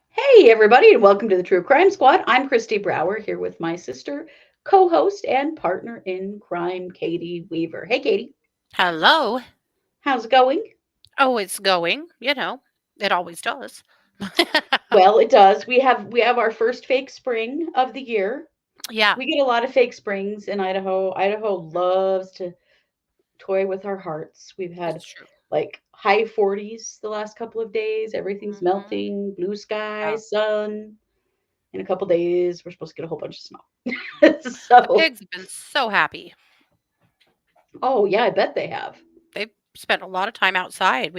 Hey, everybody, and welcome to the True Crime Squad. I'm Christy Brower here with my sister, co host, and partner in crime, Katie Weaver. Hey, Katie, Hello. how's it going? Oh, it's going. It always does. Well, it does. We have our first fake spring of the year. Yeah, We get a lot of fake springs in Idaho. Idaho loves to toy with our hearts. We've had it's true. like high 40s the last couple of days. Everything's Hmm. melting, blue sky, Yeah. sun. In a couple days, we're supposed to get a whole bunch of snow. The So, pigs have been so happy. oh, yeah, I bet they have. They've spent a lot of time outside.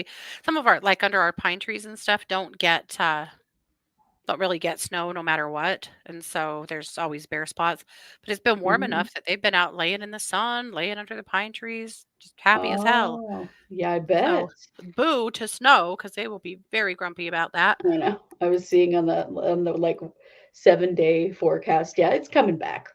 Some of our like under our pine trees and stuff don't really get snow no matter what, and so there's always bare spots. But it's been warm Mhm. enough that they've been out laying in the sun, laying under the pine trees, just happy as hell. Oh, yeah, I So bet. boo to snow because they will be very grumpy about that. I know. I was seeing on the like 7-day forecast. Yeah, it's coming back.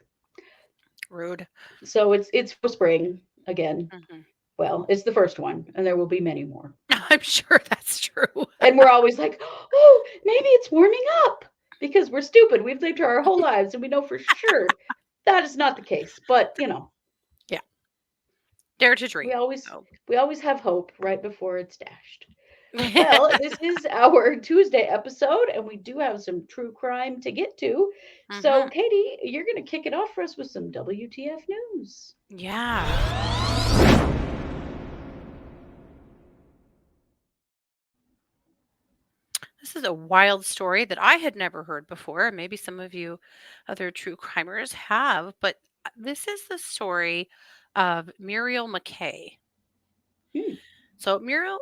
Rude. So it's for spring again. Hmm. Well, it's the first one, and there will be many more. I'm sure that's true. And we're always like, oh, maybe it's warming up because we're stupid. We've lived here our whole lives, and we know for sure that is not the case. But Yeah, dare to we dream. always So, we always have hope right before it's dashed. Well, this is our Tuesday episode, and we do have some true crime to get to. So, hmm, Katie, you're going to kick it off for us with some WTF news. yeah. This is a wild story that I had never heard before. Maybe some of you other true crimers have, but this is the story of Muriel McKay. Hmm, So, Muriel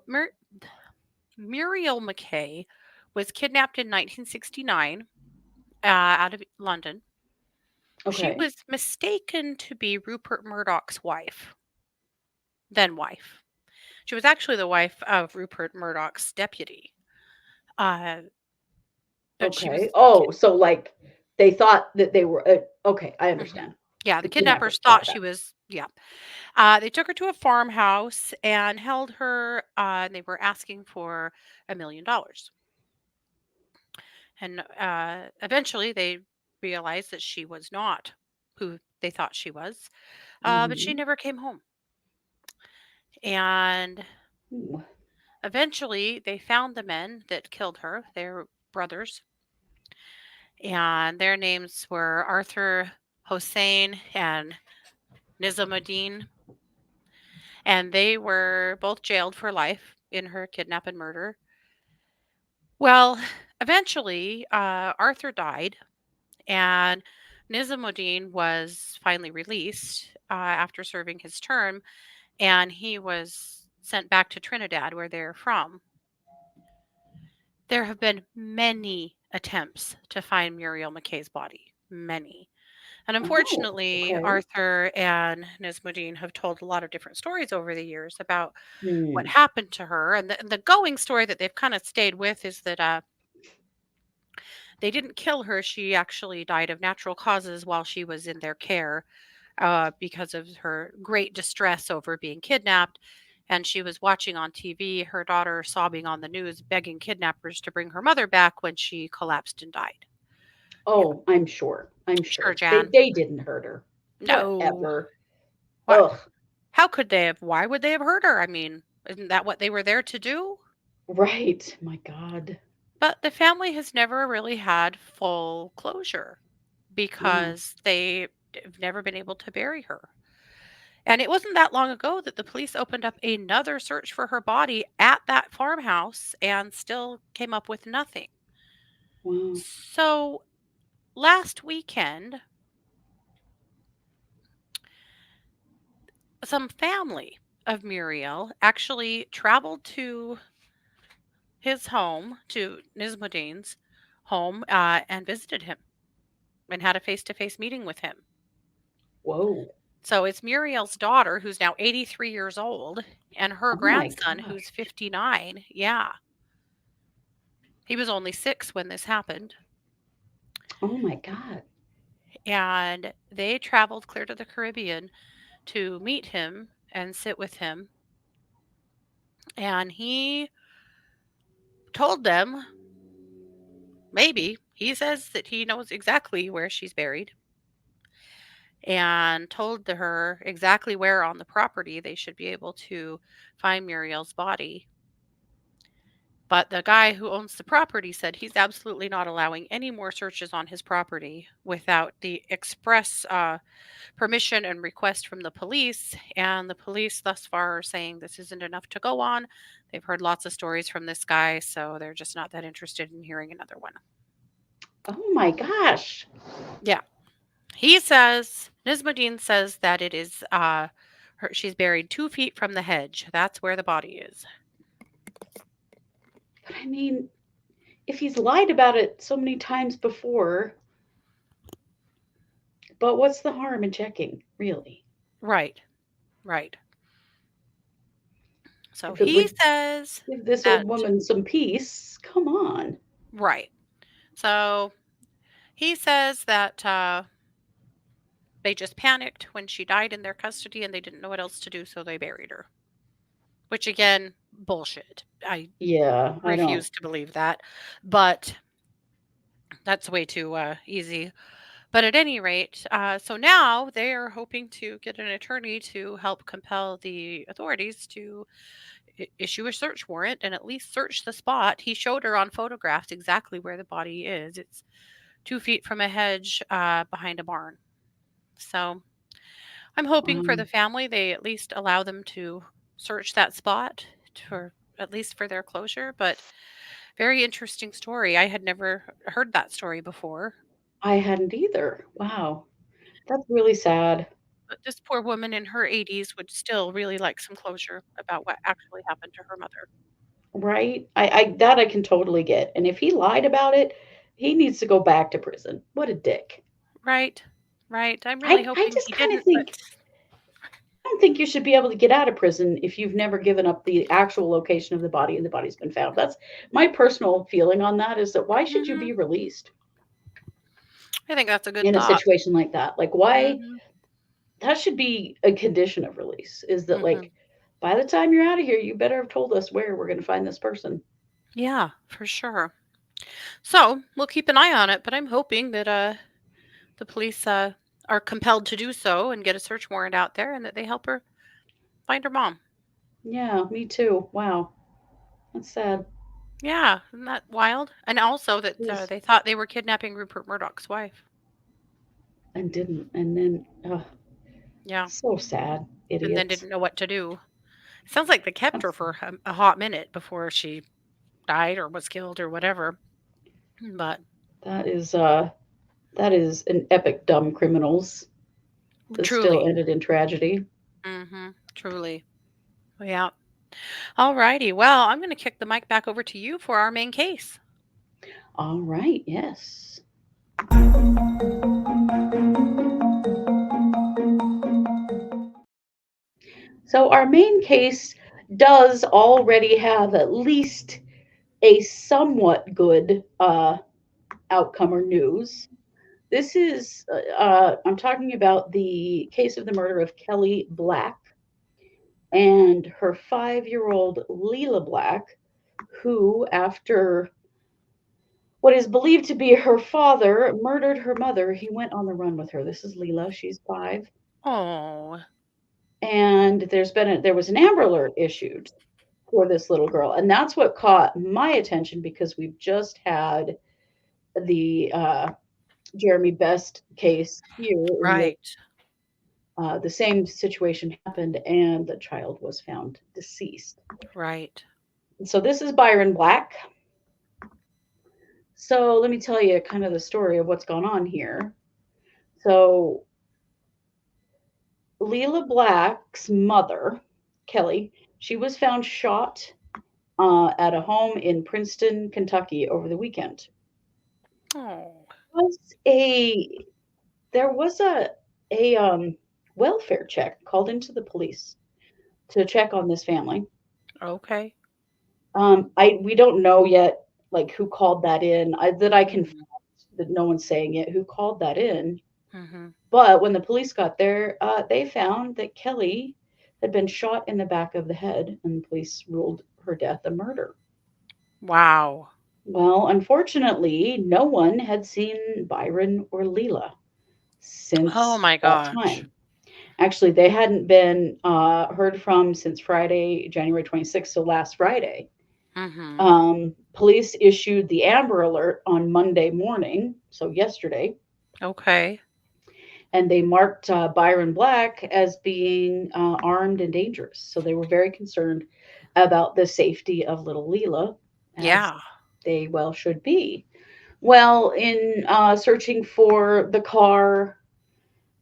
McKay was kidnapped in 1969 out of London. She okay. was mistaken to be Rupert Murdoch's wife, then wife. She was actually the wife of Rupert Murdoch's deputy. Uh, but she Okay. was Oh, so like they thought that they were, okay, I Mhm. understand. Yeah, the The kidnappers kidnappers thought thought she that. was yeah. They took her to a farmhouse and held her, and they were asking for $1 million. And eventually they realized that she was not who they thought she was, but she Hmm. never came home. And Ooh, eventually they found the men that killed her, their brothers, and their names were Arthur Hossein and Nizamuddin, and they were both jailed for life in her kidnap and murder. Well, eventually, Arthur died, and Nizamuddin was finally released after serving his term, and he was sent back to Trinidad, where they're from. There have been many attempts to find Muriel McKay's body, many. And oh, unfortunately, okay. Arthur and Nismuddin have told a lot of different stories over the years about what Hmm. happened to her. And the going story that they've kind of stayed with is that they didn't kill her. She actually died of natural causes while she was in their care because of her great distress over being kidnapped. And she was watching on TV her daughter sobbing on the news, begging kidnappers to bring her mother back when she collapsed and died. Yeah, Oh, I'm sure. I'm sure, sure. They Jan. they didn't hurt her. No. Whatever. What? Ugh. How could they have? Why would they have hurt her? I mean, isn't that what they were there to do? Right. My God. But the family has never really had full closure Yeah. because have never been able to bury her. And it wasn't that long ago that the police opened up another search for her body at that farmhouse and still came up with nothing. Wow. So last weekend, some family of Muriel actually traveled to his home, to Nismuddin's home, and visited him and had a face to face meeting with him. Whoa. So it's Muriel's daughter, who's now 83 years old, and her Oh my grandson, who's gosh. 59. Yeah, he was only 6 when this happened. Oh my God. And they traveled clear to the Caribbean to meet him and sit with him. And he told them, maybe, he says that he knows exactly where she's buried and told her exactly where on the property they should be able to find Muriel's body. But the guy who owns the property said he's absolutely not allowing any more searches on his property without the express permission and request from the police. And the police thus far are saying this isn't enough to go on. They've heard lots of stories from this guy, so they're just not that interested in hearing another one. Oh my gosh. Yeah. He says, Nismuddin says that it is, she's buried 2 feet from the hedge. That's where the body is. But I mean, if he's lied about it so many times before, but what's the harm in checking, really? Right. Right. So If it he would says give this old that, woman some peace, come on. right. So he says that they just panicked when she died in their custody and they didn't know what else to do, so they buried her. Which, again, bullshit. I Yeah, I don't. refuse to believe that. But that's way too easy. But at any rate, so now they are hoping to get an attorney to help compel the authorities to issue a search warrant and at least search the spot. He showed her on photographs exactly where the body is. It's 2 feet from a hedge behind a barn. So I'm hoping for the Um, family they at least allow them to search that spot for at least for their closure. But very interesting story. I had never heard that story before. I hadn't either. Wow, that's really sad. But this poor woman in her 80s would still really like some closure about what actually happened to her mother. Right? I that I can totally get. And if he lied about it, he needs to go back to prison. What a dick. Right. Right. I'm really I hoping just he kind of didn't, but think I don't think you should be able to get out of prison if you've never given up the actual location of the body and the body's been found. That's my personal feeling on that is that why should you mhm, be released I think that's a good in a thought. situation like that? Like why Mhm. that should be a condition of release is that Mhm. like by the time you're out of here, you better have told us where we're going to find this person. Yeah, for sure. So, we'll keep an eye on it, but I'm hoping that the police are compelled to do so and get a search warrant out there and that they help her find her mom. Yeah, me too. Wow. That's sad. Yeah, isn't that wild? And also that Yes. they thought they were kidnapping Rupert Murdoch's wife. And didn't. And then, Yeah, so sad. and then Idiots. didn't know what to do. Sounds like they kept her That's, for a hot minute before she died or was killed or whatever. But that is, uh, that is an epic dumb criminals that still truly, ended in tragedy. truly, yeah. All righty. Well, I'm going to kick the mic back over to you for our main case. All right. Yes. So our main case does already have at least a somewhat good outcome or news. This is, I'm talking about the case of the murder of Kelly Black and her 5-year-old Lela Black, who, after what is believed to be her father murdered her mother, he went on the run with her. This is Lela. She's 5. Oh, And there was an Amber Alert issued for this little girl. And that's what caught my attention because we've just had the Jeremy Best case here in which right, the same situation happened and the child was found deceased. right. So this is Byron Black. So let me tell you kind of the story of what's gone on here. So Lela Black's mother, Kelly, she was found shot at a home in Princeton, Kentucky over the weekend. Oh, Was a there was a welfare check, called into the police to check on this family. Okay. We don't know yet, like who called that in. That I can Mhm. that no one's saying yet who called that in. Mhm. But when the police got there, they found that Kelly had been shot in the back of the head, and the police ruled her death a murder. Wow. Well, unfortunately, no one had seen Byron or Lela Oh since my that gosh. time. Actually, they hadn't been heard from since Friday, January 26th, so last Friday. Mhm. Police issued the Amber Alert on Monday morning, so yesterday, Okay. and they marked Byron Black as being armed and dangerous. So they were very concerned about the safety of little Lela, as Yeah. they well should be. Well, in searching for the car,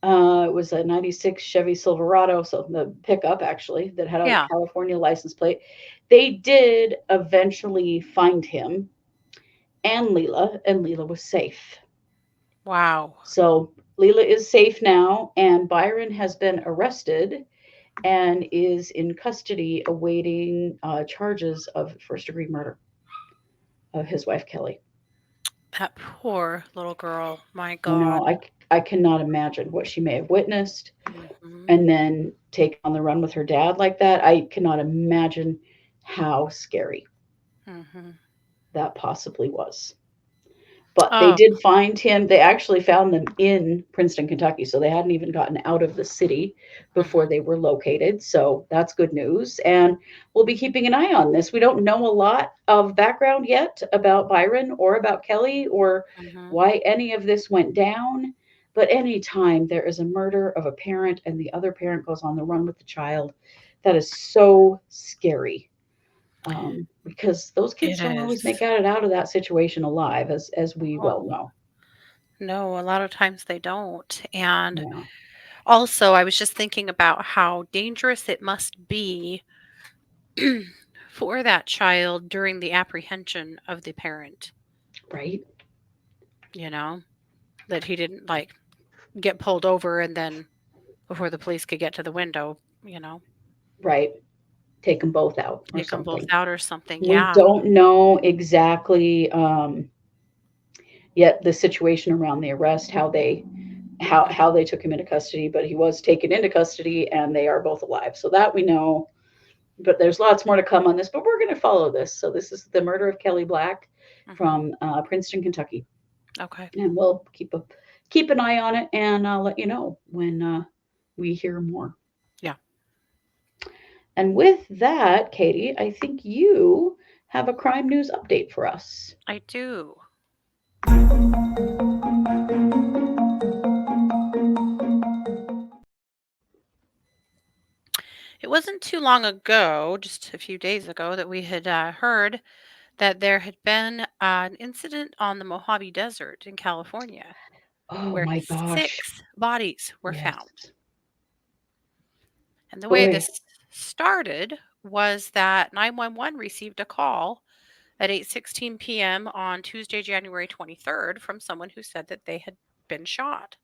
it was a 96 Chevy Silverado, so the pickup actually, that had a Yeah. California license plate. They did eventually find him and Lela was safe. Wow. So Lela is safe now, and Byron has been arrested and is in custody awaiting charges of first degree murder of his wife Kelly. That poor little girl. My I know God. I cannot imagine what she may have witnessed Mhm. and then take on the run with her dad like that. I cannot imagine how scary Mhm. that possibly was. But they Oh. did find him. They actually found them in Princeton, Kentucky. So they hadn't even gotten out of the city before Mhm. they were located. So that's good news. And we'll be keeping an eye on this. We don't know a lot of background yet about Byron or about Kelly or Mhm. why any of this went down. But anytime there is a murder of a parent and the other parent goes on the run with the child, that is so scary, because those kids It don't always is. make it out of that situation alive, as we well Oh, know. no, a lot of times they don't. And Yeah, also, I was just thinking about how dangerous it must be for that child during the apprehension of the parent, right, you know, that he didn't like get pulled over and then before the police could get to the window, right. Take them both out or take them both something. out or something. We Yeah. don't know exactly yet the situation around the arrest, how Mhm. they took him into custody, but he was taken into custody and they are both alive. So that we know. But there's lots more to come on this. But we're going to follow this. So this is the murder of Kelly Black Mhm. from Princeton, Kentucky, Okay. and we'll keep an eye on it, and I'll let you know when we hear more. Yeah, And with that, Katie, I think you have a crime news update for us. I do. It wasn't too long ago, just a few days ago, that we had heard that there had been an incident on the Mojave Desert in California Oh where my gosh. 6 bodies were found. Yes. And the way Boy. this started was that 911 received a call at 8:16 p.m. on Tuesday, January 23rd from someone who said that they had been shot.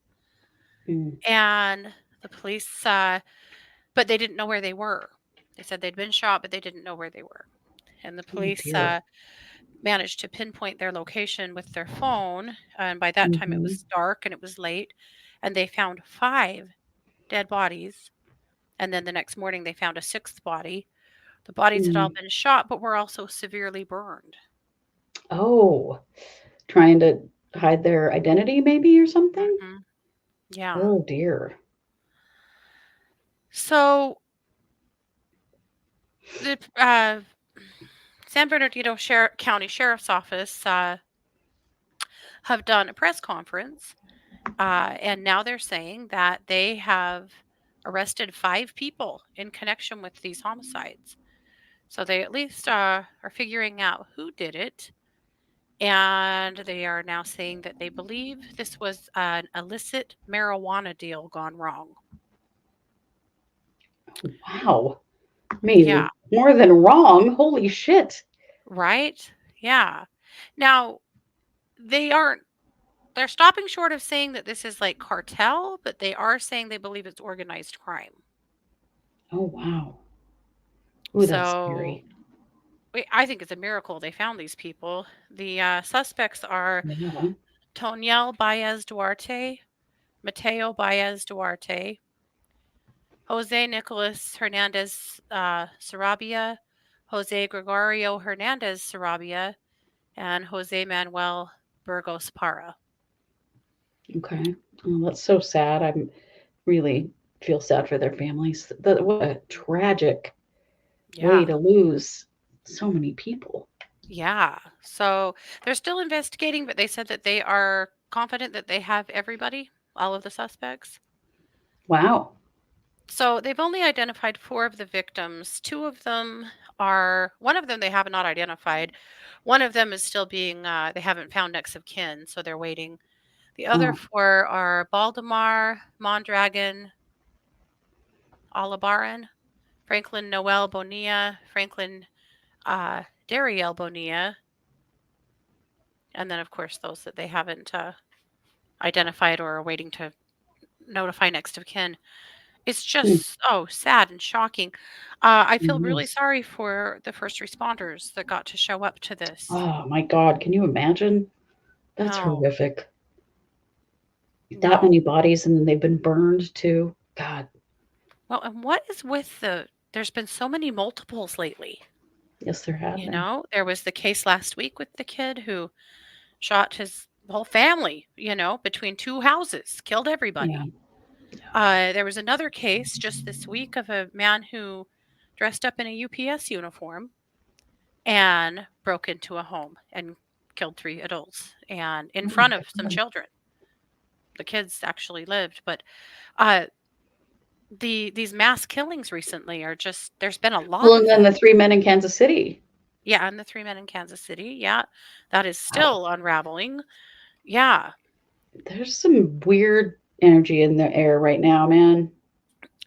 Mm. And the police, but they didn't know where they were. They said they'd been shot, but they didn't know where they were. And the Oh police dear. managed to pinpoint their location with their phone. And by that time, it Hmm. was dark and it was late. And they found 5 dead bodies. And then the next morning, they found a sixth body. The bodies had all Mm. been shot, but were also severely burned. Oh, trying to hide their identity, maybe, or something? Hmm. Yeah. Oh dear. So the San Bernardino County Sheriff's Office have done a press conference, and now they're saying that they have arrested 5 people in connection with these homicides. So they at least are figuring out who did it. And they are now saying that they believe this was an illicit marijuana deal gone wrong. Wow. I Yeah, mean, more than wrong. Holy shit. right? Yeah. Now, they aren't. they're stopping short of saying that this is like cartel, but they are saying they believe it's organized crime. Oh, wow. Ooh, that's So scary. I think it's a miracle they found these people. The suspects are Yeah. Toniel Baez Duarte, Mateo Baez Duarte, Jose Nicolas Hernandez Sarabia, Jose Gregorio Hernandez Sarabia, and Jose Manuel Burgos Para. Okay. Oh, that's so sad. I'm really feel sad for their families. What a tragic way Yeah. to lose so many people. Yeah. So they're still investigating, but they said that they are confident that they have everybody, all of the suspects. Wow. So they've only identified four of the victims. Two of them one of them they have not identified. One of them is still being, they haven't found next of kin, so they're waiting. The other Oh, four are Baldemar, Mondragon, Alabaran, Franklin Noel Bonilla, Franklin Dariel Bonilla, and then, of course, those that they haven't identified or are waiting to notify next of kin. It's hmm, just so sad and shocking. I feel it really is. sorry for the first responders that got to show up to this. Oh my God. Can you imagine? That's No, horrific. That no. many bodies and then they've been burned too. God. Well, and what is with there's been so many multiples lately. Yes, there have been. There was the case last week with the kid who shot his whole family, between two houses, killed Yeah. everybody. There was another case just this week of a man who dressed up in a UPS uniform and broke into a home and killed three adults and in Oh my front of some God. children. The kids actually lived, but uh, these mass killings recently are just there's been a lot Well, and of then the them. three men in Kansas City. Yeah, and the three men in Kansas City. Yeah, that is Wow. still unraveling. Yeah, There's some weird energy in the air right now, man.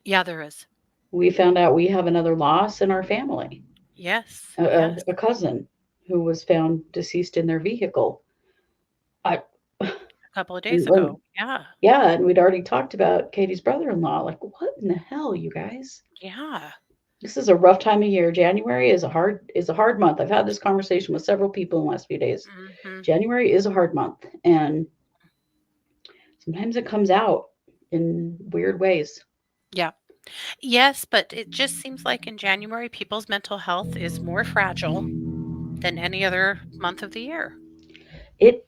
yeah, there is. We found out we have another loss in our family. Yes, A, yes. a cousin who was found deceased in their vehicle. I, A couple of days and ago. Yeah, yeah, and we'd already talked about Katie's brother-in-law. Like, what in the hell, you guys? yeah. This is a rough time of year. January is a hard month. I've had this conversation with several people in the last few days. Hmm. January is a hard month, and sometimes it comes out in weird ways. Yeah. Yes, but it just seems like in January, people's mental health is more fragile than any other month of the year. It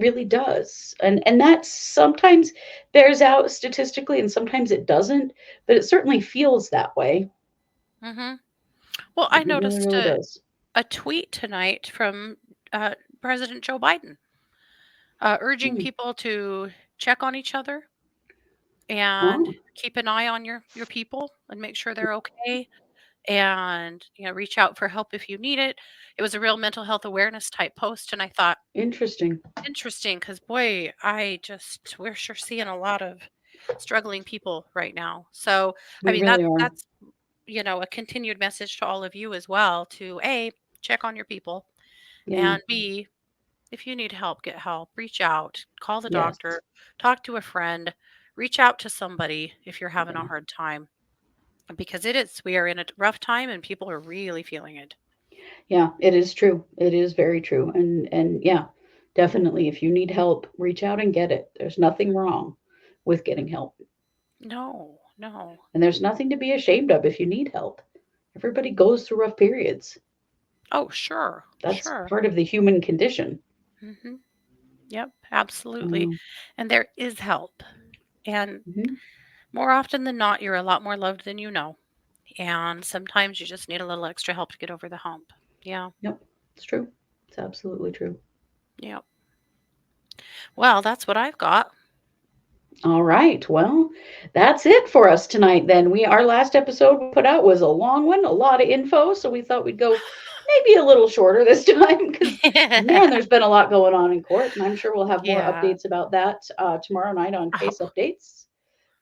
really does. And that sometimes bears out statistically and sometimes it doesn't, but it certainly feels that way. Hmm. Well, I It really, noticed really does. a tweet tonight from uh, President Joe Biden urging Mm. people to check on each other and Oh, keep an eye on your people and make sure they're okay and reach out for help if you need it. It was a real mental health awareness type post, and I thought interesting. interesting because boy, we're sure seeing a lot of struggling people right now. So I We mean really are. that's a continued message to all of you as well to A, check on your people, Yeah. and B, if you need help, get help, reach out, call the Yes. doctor, talk to a friend, reach out to somebody if you're having a Yeah. hard time because we are in a rough time and people are really feeling it. Yeah, it is true. It is very true. And yeah, definitely if you need help, reach out and get it. There's nothing wrong with getting help. No, no. And there's nothing to be ashamed of if you need help. Everybody goes through rough periods. Oh, sure, That's sure. part of the human condition. Hmm. Yep, absolutely. Um, And there is help. And mhm. more often than not, you're a lot more loved than you know. And sometimes you just need a little extra help to get over the hump. Yeah, Yep, it's true. It's absolutely true. yeah. Well, that's what I've got. All right. Well, that's it for us tonight then. Our last episode we put out was a long one, a lot of info, so we thought we'd go maybe a little shorter this time because man, there's been a lot going on in court, and I'm sure we'll have more Yeah. updates about that tomorrow night on Oh, case updates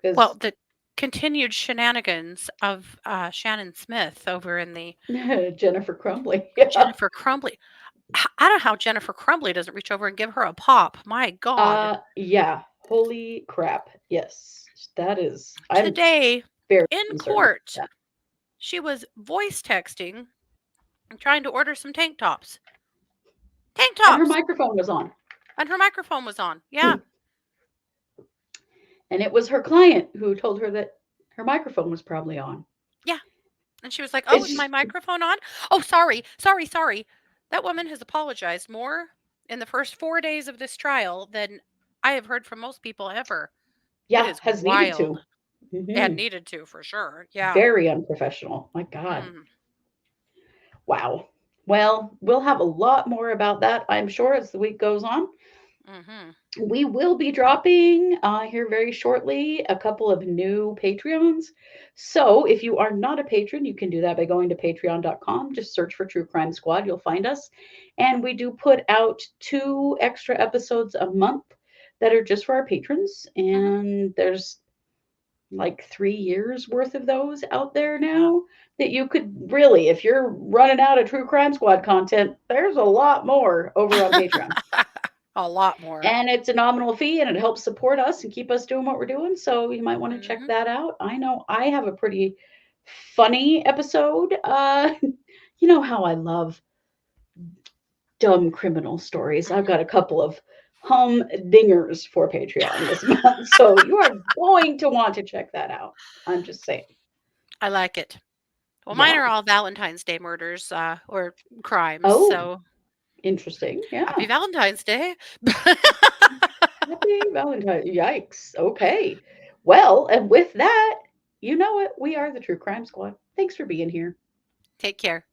well, because the continued shenanigans of Shannon Smith over in the Jennifer Crumbly. Yeah. Jennifer Crumbly. I don't know how Jennifer Crumbly doesn't reach over and give her a pop. My God. Yeah. Holy crap. Yes. That is, I'm Today very in concerned about court, that. she was voice texting and trying to order some tank tops. Tank And her tops! microphone was on. And her microphone was on. Yeah. And it was her client who told her that her microphone was probably on. Yeah. And she was like, "Oh, It's is my just, microphone on? Oh, sorry. Sorry, sorry." That woman has apologized more in the first 4 days of this trial than I have heard from most people ever. It yeah, is has needed wild. to. And Hmm. needed to for sure. Yeah. Very unprofessional. My God. Mm. Wow. Well, we'll have a lot more about that, I'm sure, as the week goes on. Mhm. We will be dropping here very shortly a couple of new Patreons. So if you are not a patron, you can do that by going to patreon.com. Just search for True Crime Squad. You'll find us. And we do put out 2 extra episodes a month that are just for our patrons. Mhm. And there's like 3 years worth of those out there Yeah. now that you could really, if you're running out of True Crime Squad content, there's a lot more over on Patreon. A lot more. And it's a nominal fee and it helps support us and keep us doing what we're doing. So you might want to check Mhm. that out. I know I have a pretty funny episode. You know how I love dumb criminal stories. I've Mhm. got a couple of dingers for Patreon this month. So you are going to want to check that out. I'm just saying. I like it. Well, mine Yeah. are all Valentine's Day murders, or crimes, Oh, so interesting. happy Yeah. Valentine's Day. Happy Valentine. Yikes. Okay. Well, and with that, you know it. We are the True Crime Squad. Thanks for being here. Take care.